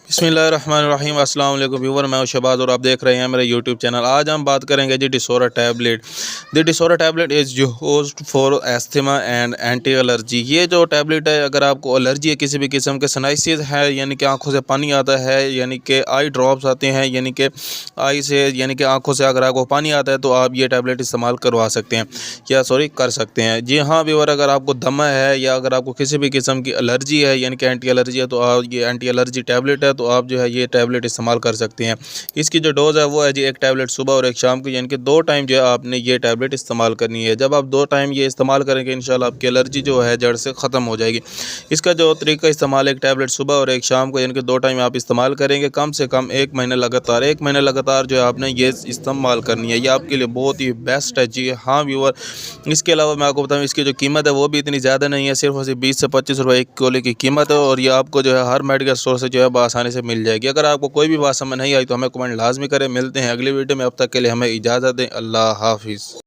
बिस्मिल्लाहिर्रहमानिर्रहीम। अस्सलाम वालेकुम व्यूवर, मैं हूं शहबाज और आप देख रहे हैं मेरा यूट्यूब चैनल। आज हम बात करेंगे जी Disora tablet. The Disora tablet is used for asthma and anti allergy. ये जो टैबलेट है, अगर आपको एलर्जी है किसी भी किस्म के, सनाइसिस है यानी कि आंखों से पानी आता है, यानी कि आई ड्रॉप्स आते हैं, यानी कि आई से यानी कि आंखों से अगर आपको पानी आता है तो आप ये टैबलेट इस्तेमाल करवा सकते हैं या कर सकते हैं। जी हाँ व्यूवर, अगर आपको दमा है या अगर आपको किसी भी किस्म की एलर्जी है यानी कि एंटी एलर्जी है तो आप ये एंटी एलर्जी टैबलेट है तो आप जो है ये टैबलेट इस्तेमाल कर सकते हैं। इसकी जो डोज़ है वो है जी एक टैबलेट सुबह और एक शाम को, यानी कि 2 टाइम जो है आपने ये टैबलेट इस्तेमाल करनी है। जब आप 2 टाइम ये इस्तेमाल करेंगे इंशाल्लाह आपकी एलर्जी जो है जड़ से ख़त्म हो जाएगी। इसका जो तरीका इस्तेमाल, एक टैबलेट सुबह और एक शाम को, यानी कि 2 टाइम आप इस्तेमाल करेंगे, कम से कम 1 महीने लगातार, 1 महीने लगातार जो है आपने ये इस्तेमाल करनी है। ये आपके लिए बहुत ही बेस्ट है। जी हाँ व्यूअर, इसके अलावा मैं आपको बताऊँ इसकी जो कीमत है वो भी इतनी ज़्यादा नहीं है, सिर्फ और सिर्फ 20 से 25 रुपये एक गोली की कीमत है और ये आपको जो है हर मेडिकल स्टोर से जो है आसानी से मिल जाएगी। अगर आपको कोई भी बात समझ नहीं आई तो हमें कमेंट लाजमी करें। मिलते हैं अगली वीडियो में, अब तक के लिए हमें इजाज़त दें। अल्लाह हाफिज़।